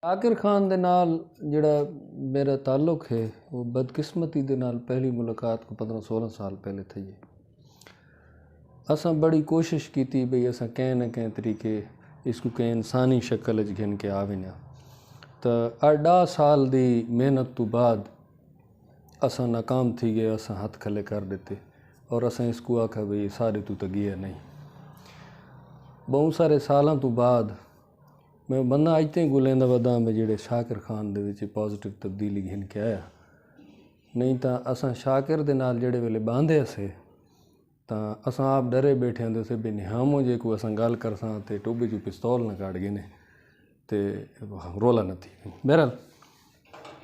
ਸ਼ਾਕਿਰ ਖਾਨ ਦੇ ਨਾਲ ਜਿਹੜਾ ਮੇਰਾ ਤਾल्लुक है वो बदकिस्मती ਦੇ ਨਾਲ पहली मुलाकात को 15-16 साल पहले थी। असां बड़ी कोशिश की भई असां कंहिं न कंहिं तरीक़े इसको कंहिं इंसानी शक्ल घिन के आ वञा तो 10 साल की मेहनत तो बाद असां नाकाम थी गए। असां हथ खले कर देते और असां इसको आखा भई सारे तू तो गया नहीं। बहुत सारे सालों तो बाद मैं बंदा अज तक गुलेंदा वदा में जेड़े शाकिर खान दे विच पॉजिटिव तब्दीली घिन के आया। नहीं तो असां शाकिर दे नाल जेड़े वेले बांधे से तो असां आप डरे बैठे होंदे से भी निहामो जे को असां गल करसां ते टोबे जो पिस्तौल न काट गए ने ते रोला न थी। बहरहाल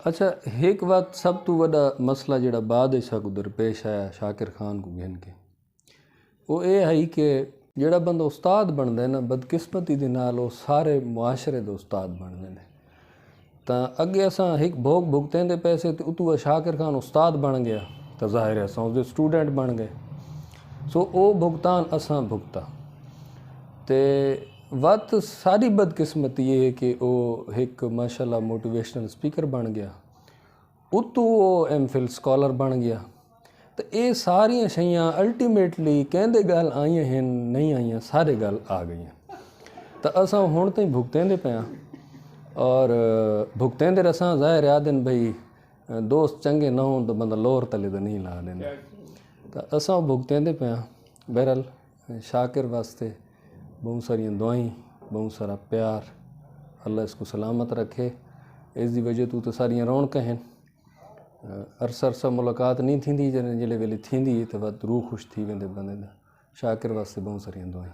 अच्छा एक बात सब तो वड़ा मसला जेड़ा बाद को दरपेश आया शाकिर खान को घिन के वो ये है कि ਜਿਹੜਾ ਬੰਦਾ ਉਸਤਾਦ ਬਣਦਾ ਨਾ ਬਦਕਿਸਮਤੀ ਦੇ ਨਾਲ ਉਹ ਸਾਰੇ ਮੁਆਸ਼ਰੇ ਦੇ ਉਸਤਾਦ ਬਣਦੇ ਨੇ। ਤਾਂ ਅੱਗੇ ਅਸਾਂ ਇੱਕ ਭੋਗ ਭੁਗਤਣ ਦੇ ਪੈਸੇ ਤੇ ਉਤੋਂ ਸ਼ਾਕਿਰ ਖਾਨ ਉਸਤਾਦ ਬਣ ਗਿਆ ਤਾਂ ਜ਼ਾਹਿਰ ਹੈ ਅਸਾਂ ਉਹਦੇ ਸਟੂਡੈਂਟ ਬਣ ਗਏ। ਸੋ ਉਹ ਭੁਗਤਾਨ ਅਸਾਂ ਭੁਗਤਾ ਤੇ ਵਤ ਸਾਰੀ ਬਦਕਿਸਮਤੀ ਇਹ ਹੈ ਕਿ ਉਹ ਇੱਕ ਮਾਸ਼ਾਅੱਲਾ ਮੋਟੀਵੇਸ਼ਨਲ ਸਪੀਕਰ ਬਣ ਗਿਆ। ਉਤੋਂ ਉਹ MPhil ਸਕਾਲਰ ਬਣ ਗਿਆ। तो ये सारिया शैयां अल्टीमेटली कहते गल आई हैं नहीं आईयां सारे गल आ गई। तो असां हुण ताईं भुगतेंदे पे और भुगतेंदे असां ज़ाहिर आदन भई दोस्त चंगे ना हो तो बंदा लोर तले तो नहीं ला देंदा। तो असां भुगतेंदे पे। बहरहाल शाकिर वास्ते बहुत सारिया दुआई बहुत सारा प्यार अल्लाह इसको सलामत रखे। इसकी वजह तो सारिया रौनक हैं। अरसा मुलाकात नहीं थी जिले वेले थी तो वह रूह खुश थी वेंदे बंदे दा। शाकिर वास्ते बहुत सारिया दुआई।